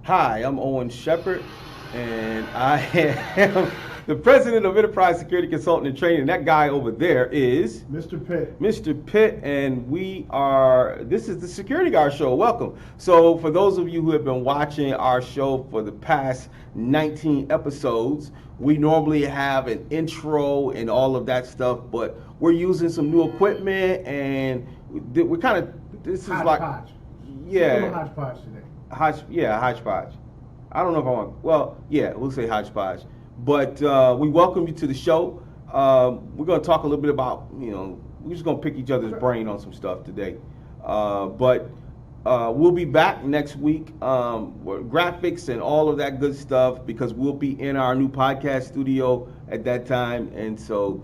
Hi, I'm Owen Shepherd, and I am the president of Enterprise Security Consulting and Training. That guy over there is Mr. Pitt. Mr. Pitt, and this is the Security Guard Show. Welcome. So, for those of you who have been watching our show for the past 19 episodes, we normally have an intro and all of that stuff, but we're using some new equipment, and we're kind of, this is like, Hodgepodge. yeah. A little hodgepodge today. Hodgepodge. I don't know if I want. Well, yeah, we'll say hodgepodge. But we welcome you to the show. We're going to talk a little bit about, we're just going to pick each other's brain on some stuff today. But we'll be back next week with graphics and all of that good stuff because we'll be in our new podcast studio at that time. And so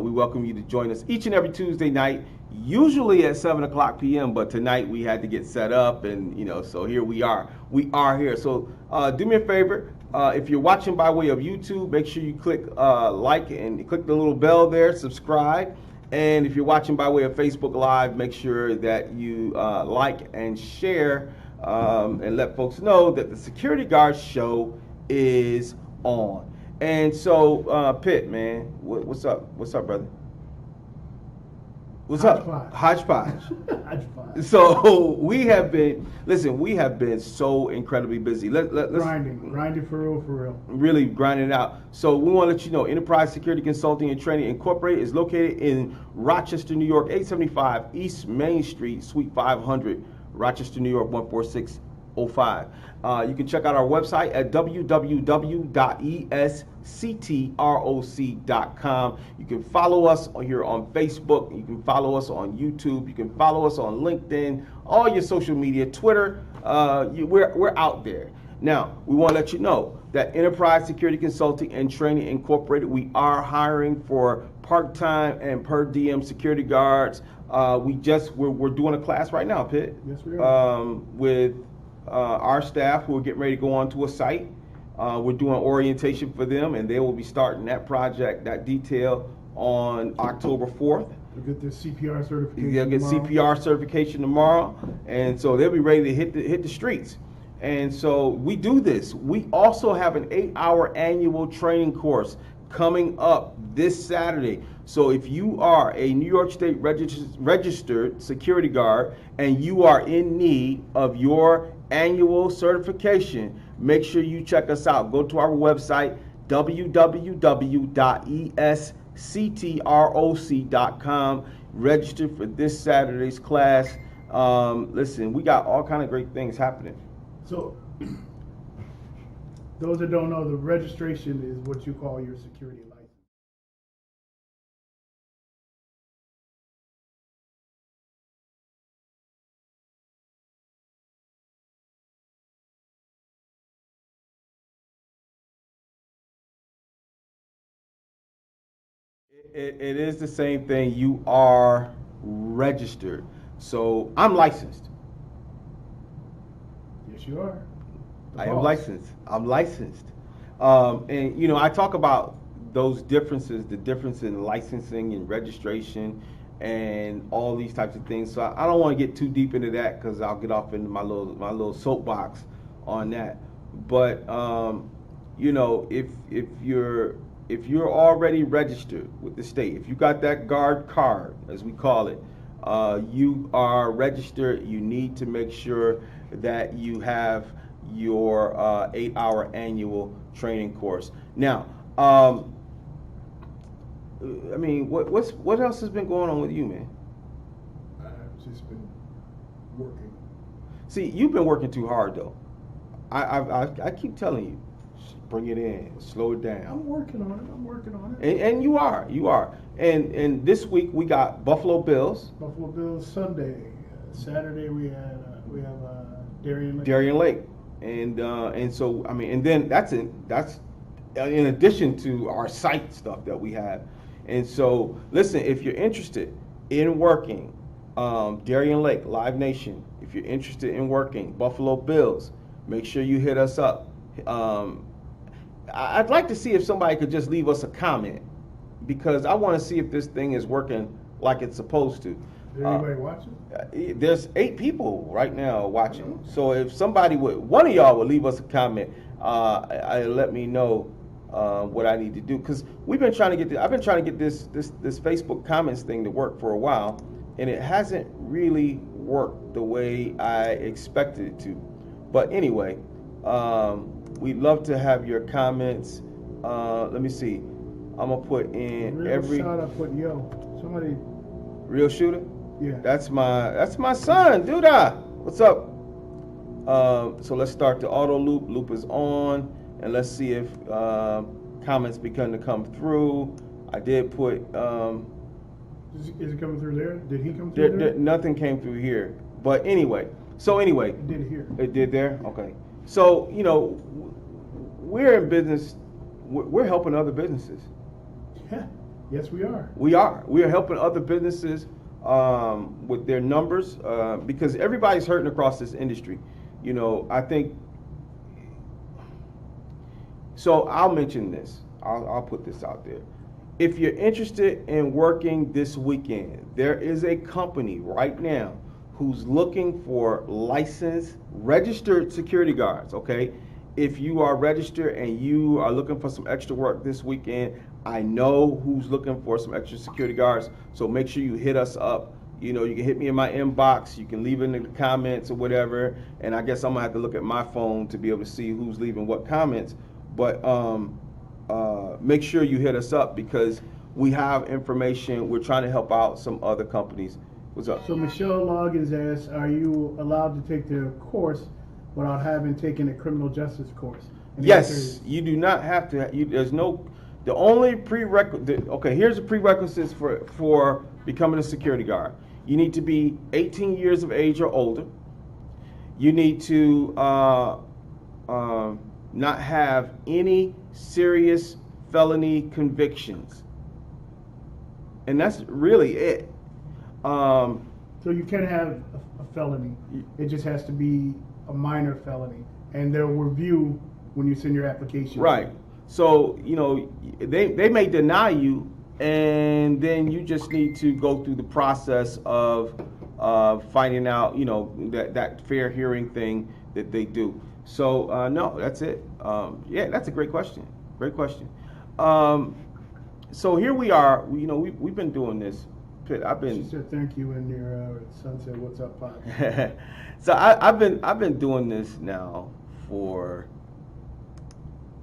we welcome you to join us each and every Tuesday night. Usually at 7 o'clock p.m., but tonight we had to get set up, and so here we are. We are here. So do me a favor. If you're watching by way of YouTube, make sure you click like and click the little bell there, subscribe. And if you're watching by way of Facebook Live, make sure that you like and share and let folks know that the Security Guard Show is on. And so, Pitt, man, what's up? What's up, brother? What's up? Hodgepodge. Hodgepodge. So we have been so incredibly busy. Let's grinding for real. Really grinding it out. So we want to let you know, Enterprise Security Consulting and Training Incorporated is located in Rochester, New York, 875 East Main Street, Suite 500, Rochester, New York, 14605. You can check out our website at www.esctroc.com. You can follow us here on Facebook. You can follow us on YouTube. You can follow us on LinkedIn, all your social media, Twitter. We're out there. Now, we want to let you know that Enterprise Security Consulting and Training Incorporated, we are hiring for part-time and per diem security guards. We're doing a class right now, Pitt. Yes, we are. With our staff who are getting ready to go on to a site. We're doing orientation for them, and they will be starting that project, that detail, on October 4th. They'll get their CPR certification. They'll get tomorrow. CPR certification tomorrow, and so they'll be ready to hit the streets. And so we do this. We also have an 8-hour annual training course coming up this Saturday. So if you are a New York State registered security guard and you are in need of your annual certification, make sure you check us out. Go to our website, www.esctroc.com. Register for this Saturday's class. Listen, we got all kind of great things happening. So, those that don't know, the registration is what you call your security license. It is the same thing. You are registered. So I'm licensed. Yes, you are. I am licensed. I'm licensed. And I talk about those differences, the difference in licensing and registration and all these types of things. So I don't want to get too deep into that because I'll get off into my little soapbox on that. But if you're already registered with the state, if you got that guard card, as we call it, you are registered. You need to make sure that you have your 8-hour annual training course. Now, what else has been going on with you, man? I've just been working. See, you've been working too hard, though. I keep telling you, bring it in, slow it down. I'm working on it. And you are. And this week we got Buffalo Bills. Buffalo Bills Sunday. Saturday we have Darien Lake. Darien Lake. And so and then that's in addition to our site stuff that we have. And so listen, if you're interested in working Darien Lake, Live Nation, if you're interested in working Buffalo Bills, make sure you hit us up. I'd like to see if somebody could just leave us a comment because I want to see if this thing is working like it's supposed to. Is anybody watching? There's 8 people right now watching. So if one of y'all would leave us a comment, let me know what I need to do, because I've been trying to get this Facebook comments thing to work for a while, and it hasn't really worked the way I expected it to. But anyway, we'd love to have your comments. Let me see. I'm gonna put in Real shout out, put somebody. Real shooter. Yeah. That's my son, Duda. What's up? So let's start the auto loop. Loop is on, and let's see if comments begin to come through. I did put. Is it coming through there? Did he come through there? Nothing came through here. But anyway. It did here. It did there? Okay. So, we're in business. We're helping other businesses. Yeah. Yes, we are. We are. We are helping other businesses with their numbers because everybody's hurting across this industry. I think. So I'll mention this. I'll put this out there. If you're interested in working this weekend, there is a company right now who's looking for licensed, registered security guards, okay? If you are registered and you are looking for some extra work this weekend, I know who's looking for some extra security guards, so make sure you hit us up. You can hit me in my inbox, you can leave it in the comments or whatever, and I guess I'm gonna have to look at my phone to be able to see who's leaving what comments, but make sure you hit us up because we have information. We're trying to help out some other companies. What's up? So Michelle Loggins asks, are you allowed to take the course without having taken a criminal justice course? And yes, you do not have to. The only prerequisite. Okay, here's the prerequisites for becoming a security guard. You need to be 18 years of age or older. You need to not have any serious felony convictions, and that's really it. So you can have a felony. It just has to be a minor felony, and they'll review when you send your application. Right. So they may deny you, and then you just need to go through the process of finding out that fair hearing thing that they do. So no, that's it. Yeah, that's a great question. Great question. So here we are. We've been doing this. She said thank you, and your son said, "What's up, Pop?" So I've been doing this now for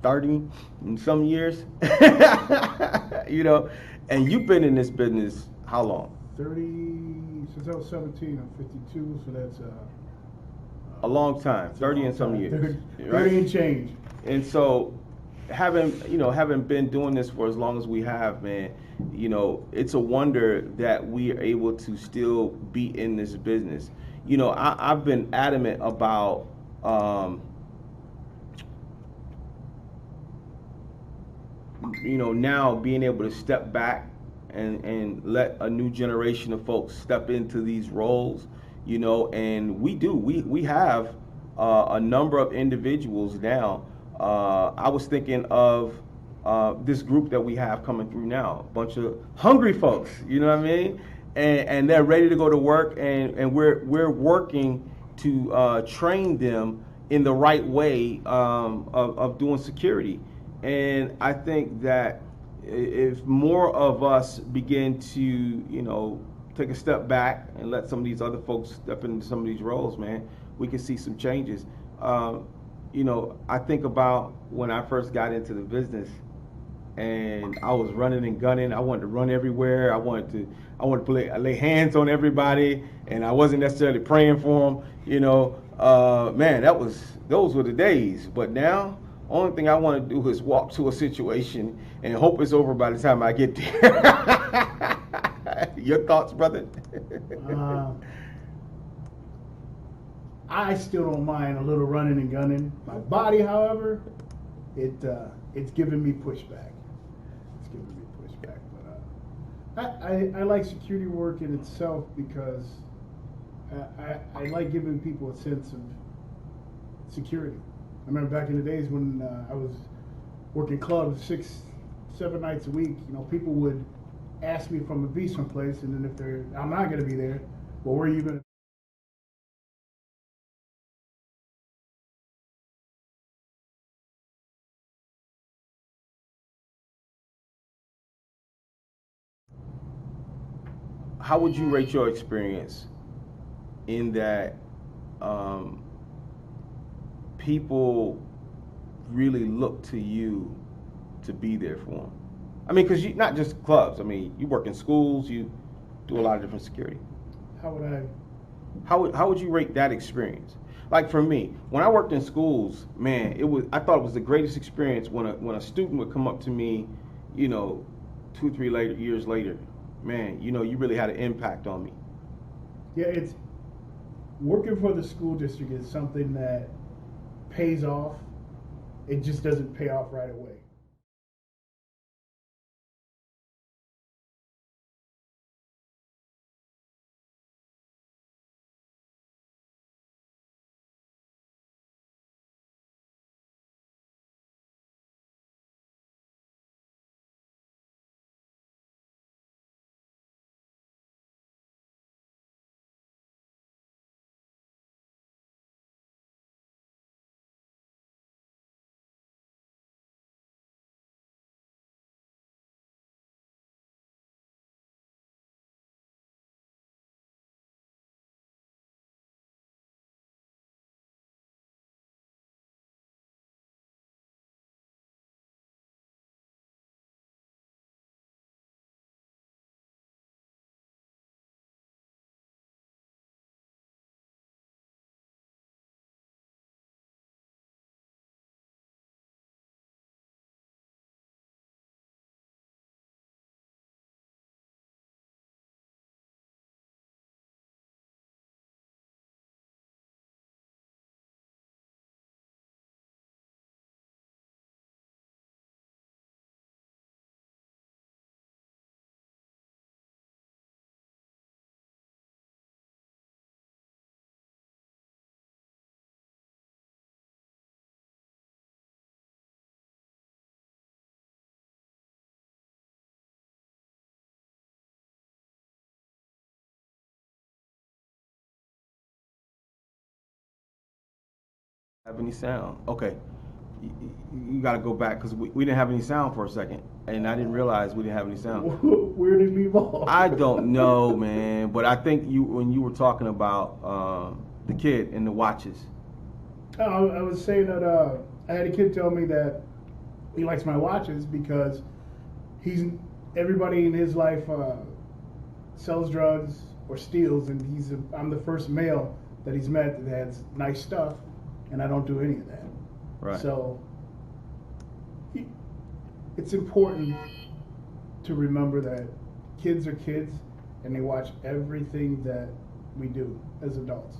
30 and some years. And you've been in this business how long? 30 since I was 17. I'm 52, so that's a long time. 30 and some years. 30 and change. And so having been doing this for as long as we have, man, it's a wonder that we are able to still be in this business. I've been adamant about now being able to step back and let a new generation of folks step into these roles, and we have a number of individuals now. I was thinking of this group that we have coming through now, a bunch of hungry folks, you know what I mean? And they're ready to go to work, and we're working to train them in the right way of doing security. And I think that if more of us begin to, take a step back and let some of these other folks step into some of these roles, man, we can see some changes. I think about when I first got into the business and I was running and gunning. I wanted to run everywhere. I wanted to lay hands on everybody, and I wasn't necessarily praying for them. Man, those were the days. But now, only thing I want to do is walk to a situation and hope it's over by the time I get there. Your thoughts, brother? I still don't mind a little running and gunning. My body, however, it's giving me pushback. It's giving me pushback. But I like security work in itself because I like giving people a sense of security. I remember back in the days when I was working clubs 6-7 nights a week. People would ask me if I'm gonna be someplace, and then if I'm not gonna be there, well, where are you gonna? How would you rate your experience in that um, people really look to you to be there for them? I mean, because you not just clubs. I mean, you work in schools. You do a lot of different security. How would I? How would you rate that experience? Like for me, when I worked in schools, man, I thought it was the greatest experience when a student would come up to me, you know, 2-3 years later, man, you know, you really had an impact on me. Yeah, it's working for the school district is something that pays off. It just doesn't pay off right away. Have any sound? Okay, you got to go back because we didn't have any sound for a second, and I didn't realize we didn't have any sound. Where did we evolve? I don't know, man, but I think when you were talking about the kid and the watches. Oh, I was saying that I had a kid tell me that he likes my watches because everybody in his life sells drugs or steals, and I'm the first male that he's met that has nice stuff, and I don't do any of that. Right. So it's important to remember that kids are kids, and they watch everything that we do as adults.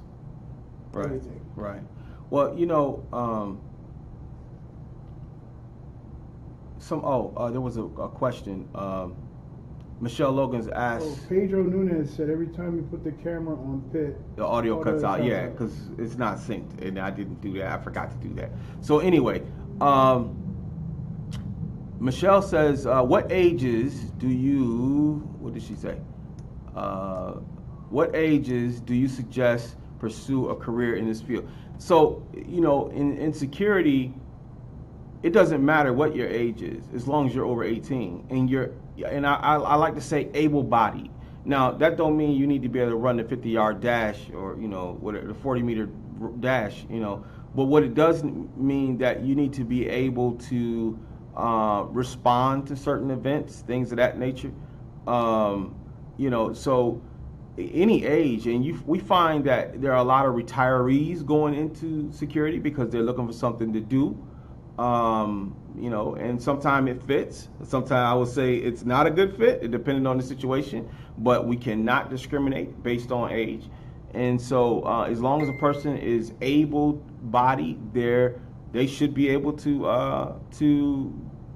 Right. Everything. Right. Well, you know, there was a question. Michelle Logan's asked. Oh, Pedro Nunez said every time you put the camera on pit, The audio cuts out, yeah, because it's not synced, and I didn't do that. I forgot to do that. So anyway, Michelle says, what ages do you? What did she say? What ages do you suggest pursue a career in this field? So you know, in security, it doesn't matter what your age is, as long as you're over 18, and I like to say able-bodied. Now, that don't mean you need to be able to run the 50-yard dash or, you know, whatever, the 40-meter dash, you know. But what it does mean that you need to be able to respond to certain events, things of that nature. You know, so any age, and we find that there are a lot of retirees going into security because they're looking for something to do. You know, and sometimes it fits. Sometimes I would say it's not a good fit, depending on the situation. But we cannot discriminate based on age. And so, as long as a person is able-bodied, they should be able to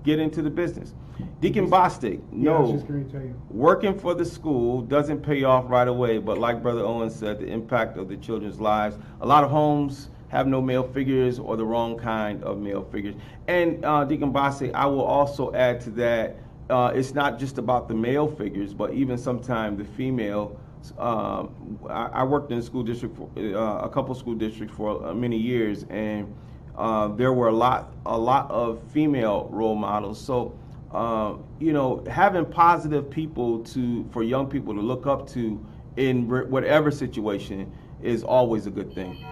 get into the business. Deacon Bostic, no, I was just going to tell you. Working for the school doesn't pay off right away. But like Brother Owen said, the impact of the children's lives. A lot of homes have no male figures or the wrong kind of male figures. And Deacon Bostic, I will also add to that, it's not just about the male figures, but even sometimes the female. I worked in a school district, a couple school districts for many years, and there were a lot of female role models. So, having positive people for young people to look up to in whatever situation is always a good thing.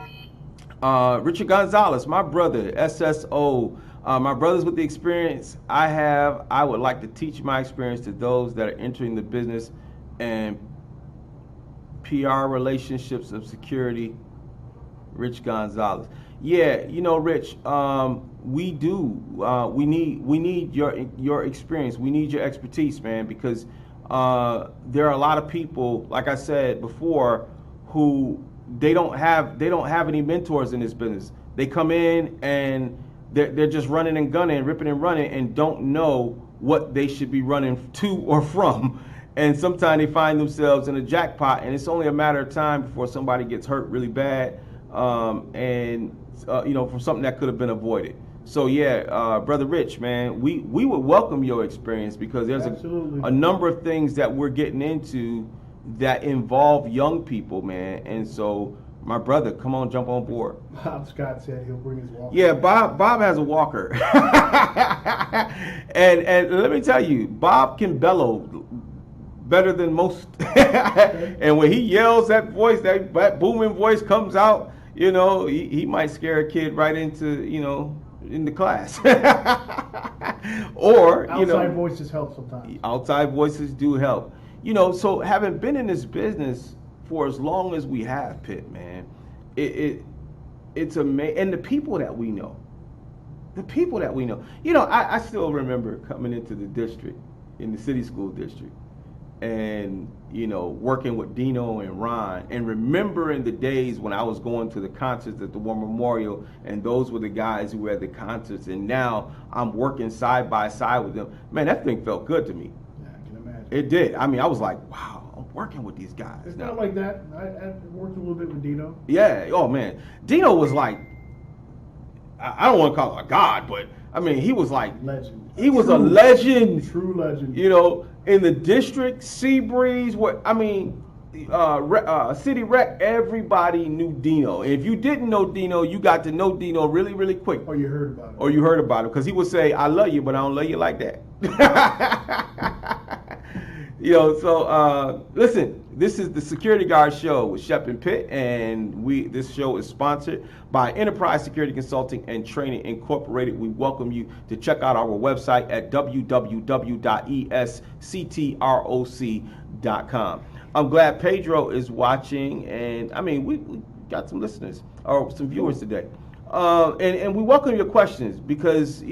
Richard Gonzalez, my brother, SSO. My brothers with the experience I have, I would like to teach my experience to those that are entering the business and PR relationships of security. Rich Gonzalez. Yeah, Rich, we do. We need your experience. We need your expertise, man, because there are a lot of people, like I said before, who they don't have any mentors in this business. They come in and they're just running and gunning, ripping and running, and don't know what they should be running to or from. And sometimes they find themselves in a jackpot, and it's only a matter of time before somebody gets hurt really bad, from something that could have been avoided. So yeah, Brother Rich, man, we would welcome your experience, because there's a number of things that we're getting into that involve young people, man. And so, my brother, come on, jump on board. Bob Scott said he'll bring his walker. Yeah, Bob has a walker. and let me tell you, Bob can bellow better than most. And when he yells, that voice, that booming voice comes out, he might scare a kid right into, in the class. Or, outside voices help sometimes. Outside voices do help. So having been in this business for as long as we have, Pitt, man, it's amazing. And the people that we know, I still remember coming into the district, in the city school district, and, working with Dino and Ron, and remembering the days when I was going to the concerts at the War Memorial, and those were the guys who were at the concerts, and now I'm working side by side with them. Man, that thing felt good to me. Yeah, I can imagine. It did. I mean, I was like, wow, I'm working with these guys. It's now. not like that. I worked a little bit with Dino. Yeah. Oh, man. Dino was like, I don't want to call him a god, but, I mean, he was like, legend. He was a legend. True legend. In the district, Seabreeze, City Rec, everybody knew Dino. And if you didn't know Dino, you got to know Dino really, really quick. Or you heard about it. Because he would say, I love you, but I don't love you like that. Listen, this is the Security Guard Show with Shep and Pitt, and this show is sponsored by Enterprise Security Consulting and Training Incorporated. We welcome you to check out our website at www.esctroc.com. I'm glad Pedro is watching, and I mean, we got some listeners, or some viewers today. And we welcome your questions, because,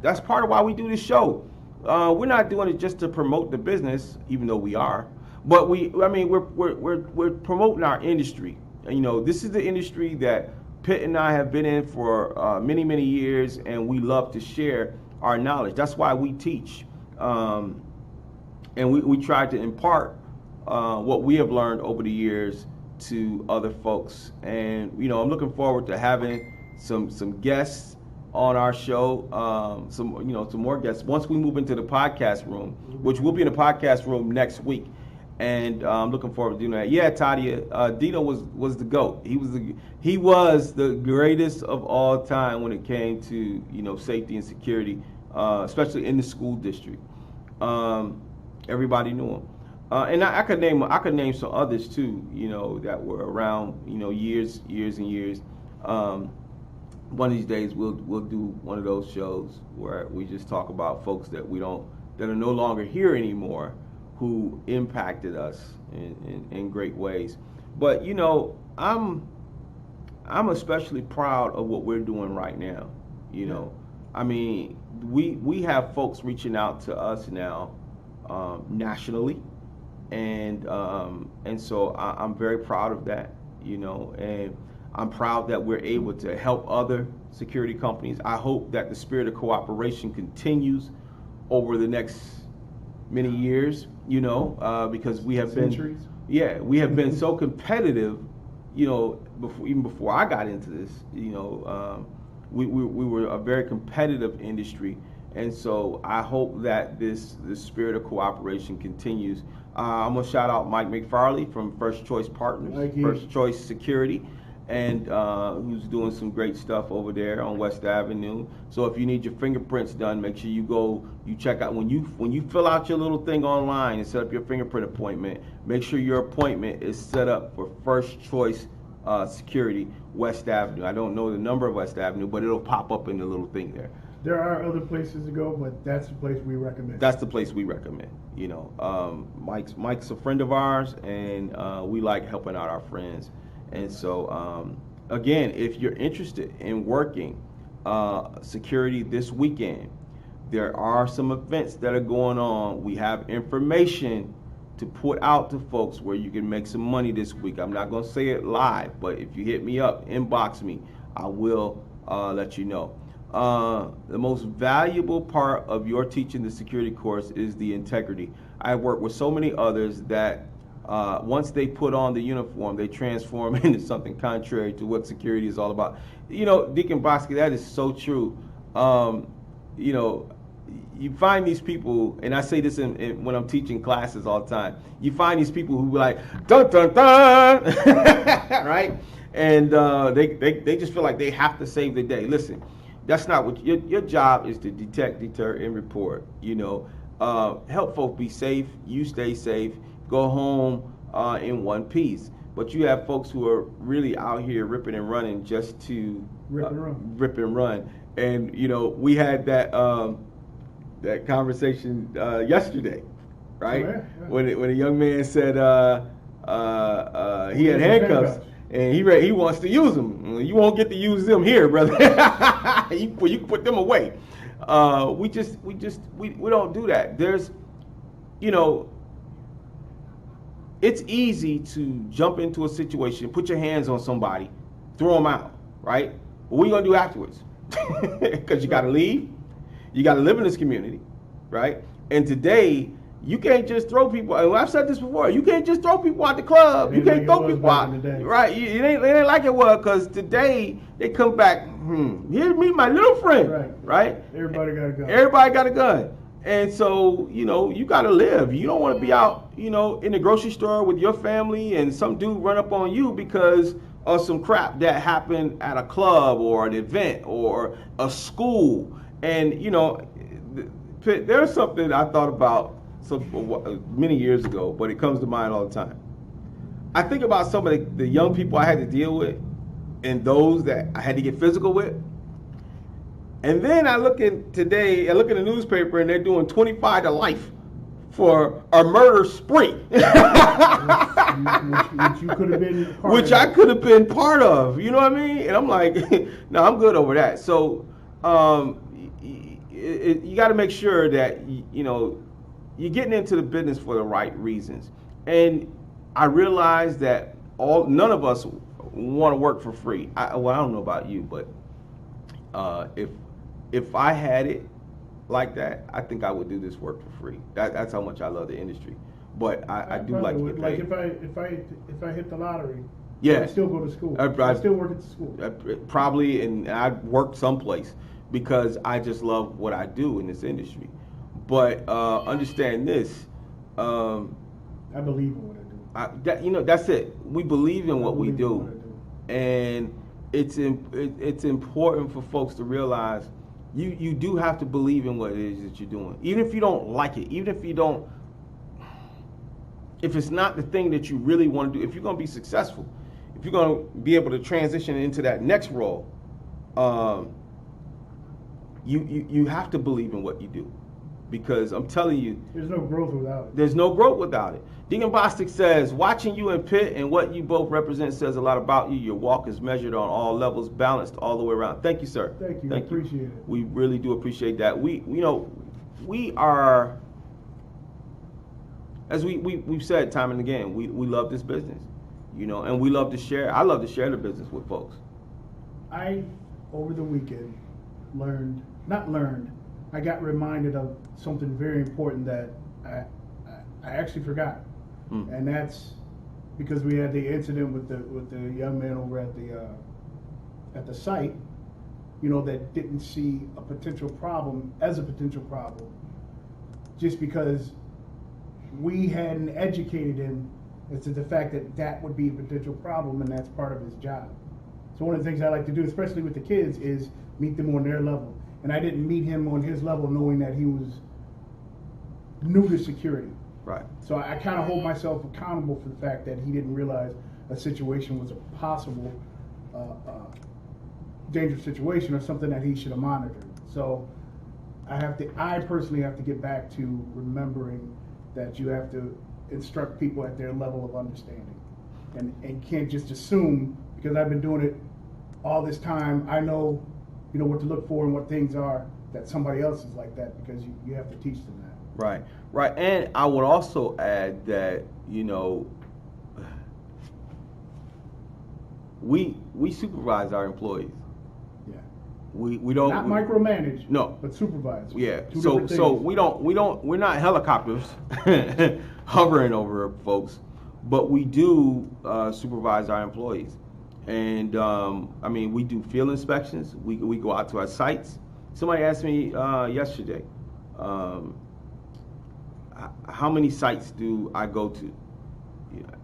that's part of why we do this show. We're not doing it just to promote the business, even though we are, but we're promoting our industry. This is the industry that Pitt and I have been in for many, many years, and we love to share our knowledge. That's why we teach, and we try to impart what we have learned over the years to other folks. And I'm looking forward to having some guests on our show, some more guests once we move into the podcast room, which will be in the podcast room next week. And I'm looking forward to doing that. Yeah, Tadia, Dino was the GOAT. He was the greatest of all time when it came to safety and security, especially in the school district. Everybody knew him, and I could name some others too. That were around years and years. One of these days we'll do one of those shows where we just talk about folks that are no longer here anymore, who impacted us in great ways. But I'm especially proud of what we're doing right now. I mean, we have folks reaching out to us now nationally, and so I'm very proud of that. And I'm proud that we're able to help other security companies. I hope that the spirit of cooperation continues over the next many years, because we have Centuries. we have been so competitive, before I got into this, we were a very competitive industry, And so I hope that this spirit of cooperation continues. I'm gonna shout out Mike McFarley from First Choice Partners, First Choice Security, and who's doing some great stuff over there on West Avenue. So if you need your fingerprints done, make sure you check out when you fill out your little thing online and set up your fingerprint appointment. Make sure your appointment is set up for First Choice Security, West Avenue. I don't know the number of West Avenue, but it'll pop up in the little thing there. There are other places to go, but that's the place we recommend. That's the place we recommend. You know, Mike's a friend of ours, and we like helping out our friends. And so, again, if you're interested in working security this weekend, there are some events that are going on. We have information to put out to folks where you can make some money this week. I'm not going to say it live, but if you hit me up, inbox me, I will let you know. The most valuable part of your teaching the security course is the integrity. I work with so many others that once they put on the uniform, they transform into something contrary to what security is all about. You know, Deacon Bosky, that is so true. You know, you find these people, and I say this when I'm teaching classes all the time, you find these people who be like, dun, dun, dun, right? And they just feel like they have to save the day. Listen, that's not what your job is, to detect, deter, and report. You know, help folk be safe. You stay safe. Go home in one piece. But you have folks who are really out here ripping and running just to rip and run. And you know, we had that conversation yesterday, right? Oh, yeah. When a young man said he had handcuffs. And he wants to use them. You won't get to use them here, brother. you can put them away. We don't do that. There's, you know, it's easy to jump into a situation, put your hands on somebody, throw them out, right? But what are you gonna do afterwards? Because you gotta leave. You gotta live in this community, right? And today, you can't just throw people. And I've said this before. You can't just throw people out the club. You can't throw people out, right? It ain't like it was, because today they come back. Here's me, my little friend, right? Everybody got a gun. Everybody got a gun, and so you know you got to live. You don't want to be out, you know, in the grocery store with your family, and some dude run up on you because of some crap that happened at a club or an event or a school. And you know, there's something I thought about many years ago, but it comes to mind all the time. I think about some of the young people I had to deal with and those that I had to get physical with. And then I look in the newspaper and they're doing 25 to life for a murder spree. Which you could have been part Which I could have been part of, you know what I mean? And I'm like, no, I'm good over that. So you got to make sure that, you know, you're getting into the business for the right reasons. And I realize that none of us want to work for free. I don't know about you, but if I had it like that, I think I would do this work for free. That's how much I love the industry. But I do like to get paid. Like if I hit the lottery, yeah, I still go to school. I still work at the school. Probably, and I'd work someplace because I just love what I do in this industry. But understand this. I believe in what I do. You know, that's it. We believe in what we do, and it's important for folks to realize you do have to believe in what it is that you're doing, even if you don't like it, even if it's not the thing that you really want to do. If you're going to be successful, if you're going to be able to transition into that next role, you have to believe in what you do. Because I'm telling you, there's no growth without it. There's no growth without it. Deacon Bostic says, watching you in Pitt and what you both represent says a lot about you. Your walk is measured on all levels, balanced all the way around. Thank you, sir. Thank you. Appreciate it. We really do appreciate that. We are, as we've said time and again, we love this business, you know, and we love to share. I love to share the business with folks. I, over the weekend, I got reminded of something very important that I actually forgot, and that's because we had the incident with the young man over at the site. that didn't see a potential problem as a potential problem, just because we hadn't educated him as to the fact that that would be a potential problem, and that's part of his job. So one of the things I like to do, especially with the kids, is meet them on their level. And I didn't meet him on his level knowing that he was new to security. Right. So I kind of hold myself accountable for the fact that he didn't realize a situation was a possible dangerous situation or something that he should have monitored. So I personally have to get back to remembering that you have to instruct people at their level of understanding, and can't just assume because I've been doing it all this time. I know, what to look for and what things are, that somebody else is like that, because you have to teach them that. Right. And I would also add that, we supervise our employees. Yeah. We don't not micromanage. No. But supervise. Yeah. So we're not helicopters hovering over folks, but we do supervise our employees. And we do field inspections. We go out to our sites. Somebody asked me yesterday, how many sites do I go to?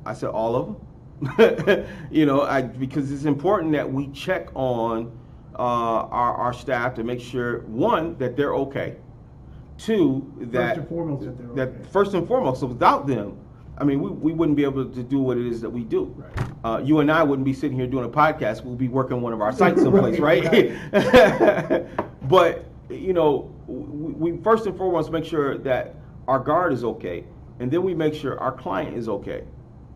I said all of them. Because it's important that we check on our staff to make sure, one, that they're okay. Two, that first and foremost, so without them, we wouldn't be able to do what it is that we do. Right. You and I wouldn't be sitting here doing a podcast. We'll be working one of our sites someplace, right? But, we first and foremost make sure that our guard is okay, and then we make sure our client is okay,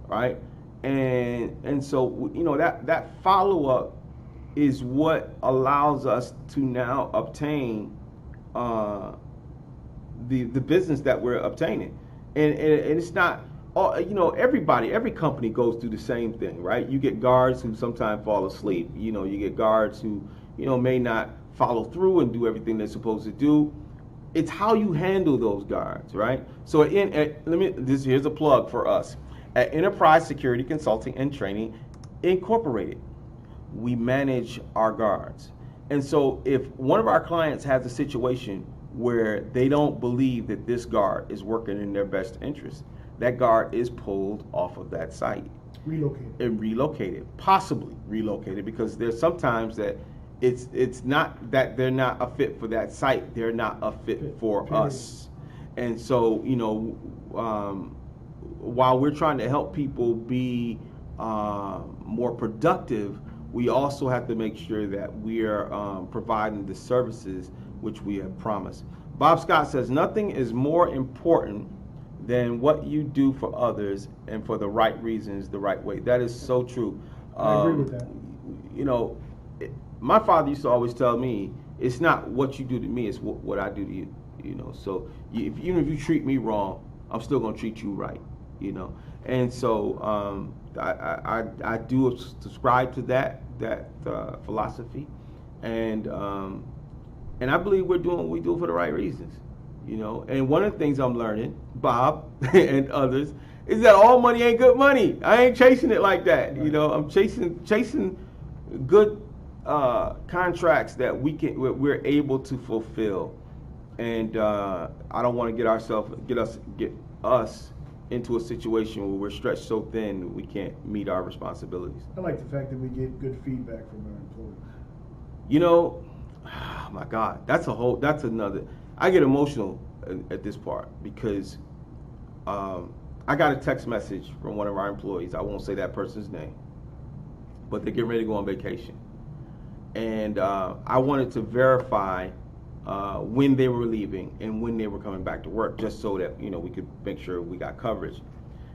right? And so, that follow-up is what allows us to now obtain the business that we're obtaining. And it's not, every company goes through the same thing, right? You get guards who sometimes fall asleep. You get guards who, may not follow through and do everything they're supposed to do. It's how you handle those guards, right? So here's a plug for us. At Enterprise Security Consulting and Training Incorporated, we manage our guards. And so if one of our clients has a situation where they don't believe that this guard is working in their best interest, that guard is pulled off of that site. Relocated, possibly relocated, because there's sometimes that it's not that they're not a fit for that site, they're not a fit for us. And so, while we're trying to help people be more productive, we also have to make sure that we're providing the services which we have promised. Bob Scott says, nothing is more important than what you do for others and for the right reasons, the right way. That is so true. I agree with that. My father used to always tell me, it's not what you do to me, it's what I do to you. So even if you treat me wrong, I'm still going to treat you right. And so I do subscribe to that philosophy, and I believe we're doing what we do for the right reasons. And one of the things I'm learning, Bob and others, is that all money ain't good money. I ain't chasing it like that. Right. I'm chasing good contracts that we're able to fulfill, and I don't want to get us into a situation where we're stretched so thin that we can't meet our responsibilities. I like the fact that we get good feedback from our employees. Oh my God, that's another. I get emotional at this part because I got a text message from one of our employees. I won't say that person's name, but they're getting ready to go on vacation. And I wanted to verify when they were leaving and when they were coming back to work, just so that we could make sure we got coverage.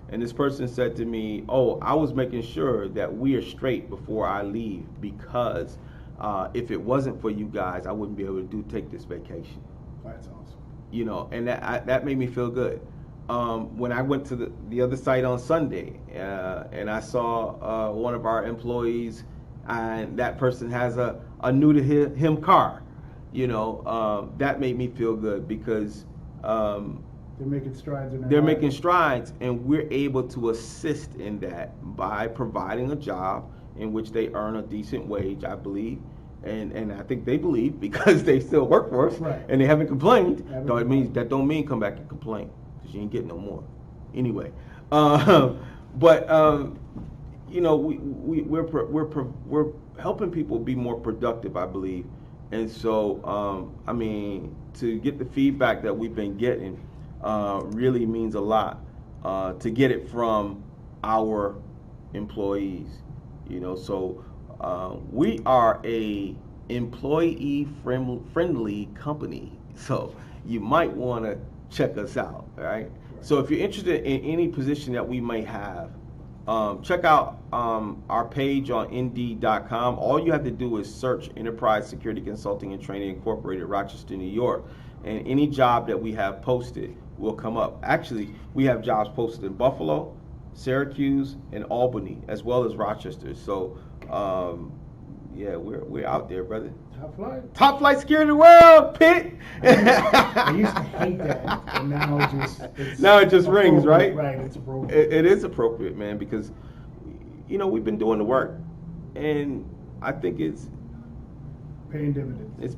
And this person said to me, I was making sure that we are straight before I leave, because if it wasn't for you guys, I wouldn't be able to take this vacation. That's awesome. And that made me feel good. When I went to the other site on Sunday, and I saw one of our employees, and that person has a new to him car, that made me feel good, because they're making strides in their they're life. making strides, and we're able to assist in that by providing a job in which they earn a decent wage, I believe, And I think they believe because they still work for us Right. and they haven't complained. Haven't That don't mean come back and complain because you ain't getting no more. Anyway, but you know, we're helping people be more productive, I believe, and so I mean, to get the feedback that we've been getting really means a lot. To get it from our employees, you know, so we are a employee friendly company, so you might want to check us out, all right? So if you're interested in any position that we may have, check out our page on Indeed.com. All you have to do is search Enterprise Security Consulting and Training Incorporated, Rochester, New York, and any job that we have posted will come up. Actually, we have jobs posted in Buffalo, Syracuse, and Albany, as well as Rochester. So, yeah, we're out there, brother. Top flight. Top flight security in the world, Pitt. I used to hate that, and now it just rings, right? Right, it's appropriate. It is appropriate, man, because you know we've been doing the work, and I think it's Paying dividends. It's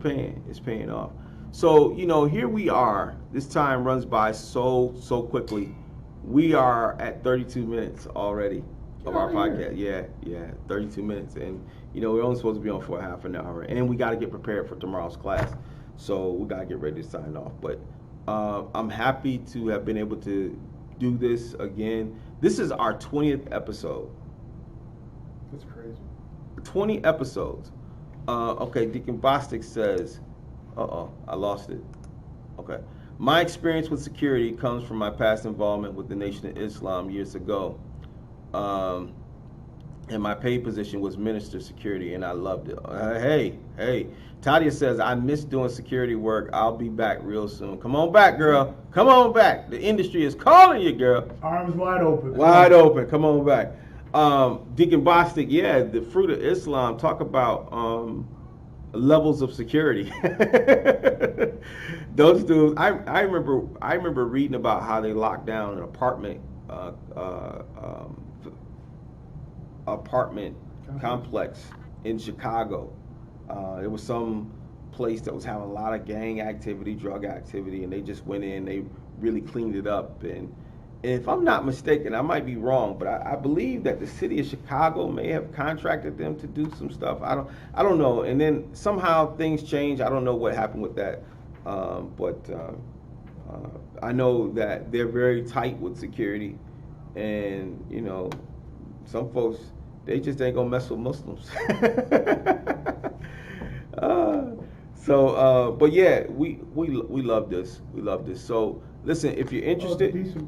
paying off. So you know, here we are. This time runs by so quickly. We are at 32 minutes already of our podcast. Yeah, 32 minutes, and you know we're only supposed to be on for a half an hour, and we got to get prepared for tomorrow's class. So we got to get ready to sign off. But I'm happy to have been able to do this again. This is our 20th episode. That's crazy. 20 episodes. Okay, Deacon Bostic says, I lost it. Okay. My experience with security comes from my past involvement with the Nation of Islam years ago. And my paid position was minister security, and I loved it. Hey. Tadia says, I miss doing security work. I'll be back real soon. Come on back, girl. Come on back. The industry is calling you, girl. Arms wide open. Wide open. Come on back. Deacon Bostic, yeah, the fruit of Islam. Talk about levels of security. Those dudes. I remember reading about how they locked down an apartment complex in Chicago. It was some place that was having a lot of gang activity, drug activity, and they just went in. They really cleaned it up. And if I'm not mistaken, I might be wrong, but I believe that the city of Chicago may have contracted them to do some stuff. I don't know. And then somehow things changed. I don't know what happened with that. But I know that they're very tight with security, and you know, some folks, they just ain't gonna mess with Muslims. But yeah, we love this. We love this. So listen, if you're interested, Deacon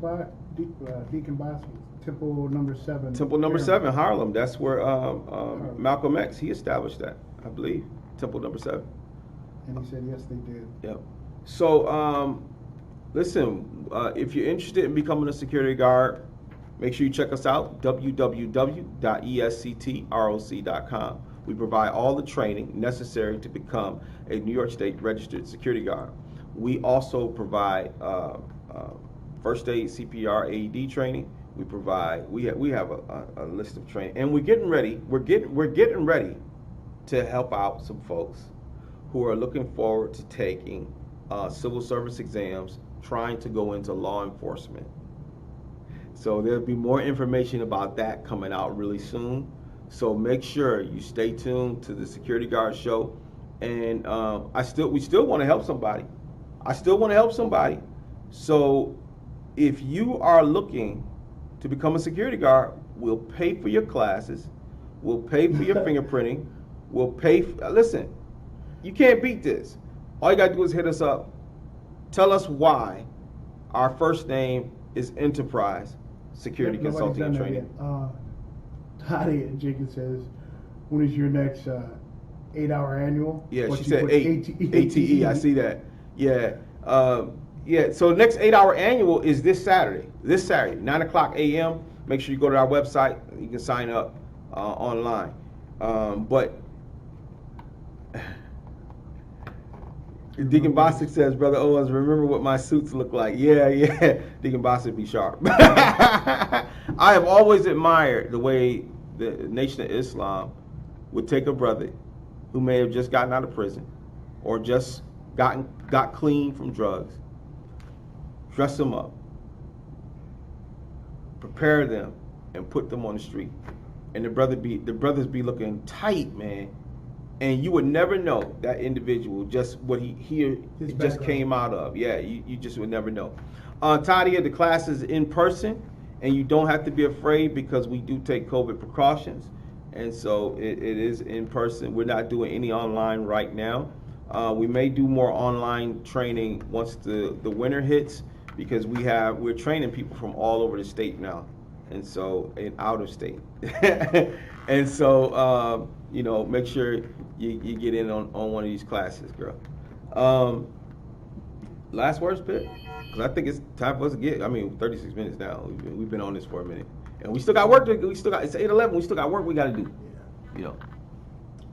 Bostic, Temple number 7. Temple number 7, Harlem. That's where Malcolm X, he established that, I believe. Temple number 7. And he said yes, they did. Yep. So listen, if you're interested in becoming a security guard, make sure you check us out, www.esctroc.com. We provide all the training necessary to become a New York State registered security guard. We also provide first aid, CPR, AED training. We have a list of training, and we're getting ready to help out some folks who are looking forward to taking civil service exams, trying to go into law enforcement. So there'll be more information about that coming out really soon. So make sure you stay tuned to the Security Guard Show. And we still want to help somebody. So if you are looking to become a security guard, we'll pay for your classes. We'll pay for your fingerprinting. We'll pay listen, you can't beat this. All you got to do is hit us up. Tell us why our first name is Enterprise Security Consulting and Training. Tadia Jenkins says, when is your next 8-hour annual? Yeah, What she you said put, ATE. I see that. Yeah. So the next 8-hour annual is this Saturday, 9:00 a.m. Make sure you go to our website. You can sign up online. But Deacon Bostic says, Brother Owens, remember what my suits look like. Yeah. Deacon Bostic be sharp. I have always admired the way the Nation of Islam would take a brother who may have just gotten out of prison or just got clean from drugs. Dress them up, prepare them, and put them on the street. And the brothers be looking tight, man. And you would never know that individual just what he just came out of. Yeah, you just would never know. Tadia, the class is in person, and you don't have to be afraid because we do take COVID precautions. And so it is in person. We're not doing any online right now. We may do more online training once the winter hits, because we're training people from all over the state now, and so out of state. And so make sure you get in on one of these classes, girl. Last words, Pitt? Because I think it's time for us to get. 36 minutes now. We've been on this for a minute, and we still got work to. It's 8:11. We still got work we got to do. Yeah.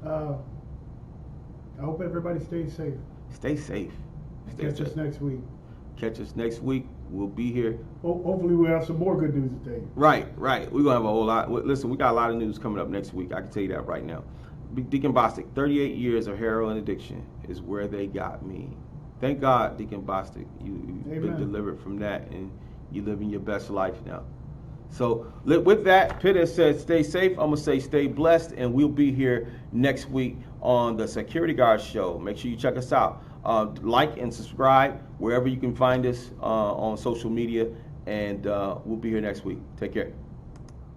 I hope everybody stays safe. Stay safe. Catch us next week. Catch us next week. We'll be here. Hopefully we'll have some more good news to tell you. Right. We're going to have a whole lot. Listen, we got a lot of news coming up next week. I can tell you that right now. Deacon Bostic, 38 years of heroin addiction is where they got me. Thank God, Deacon Bostic, you've been delivered from that, and you're living your best life now. So with that, Peter said stay safe. I'm going to say stay blessed, and we'll be here next week on the Security Guard Show. Make sure you check us out. Like and subscribe wherever you can find us on social media, and we'll be here next week. Take care.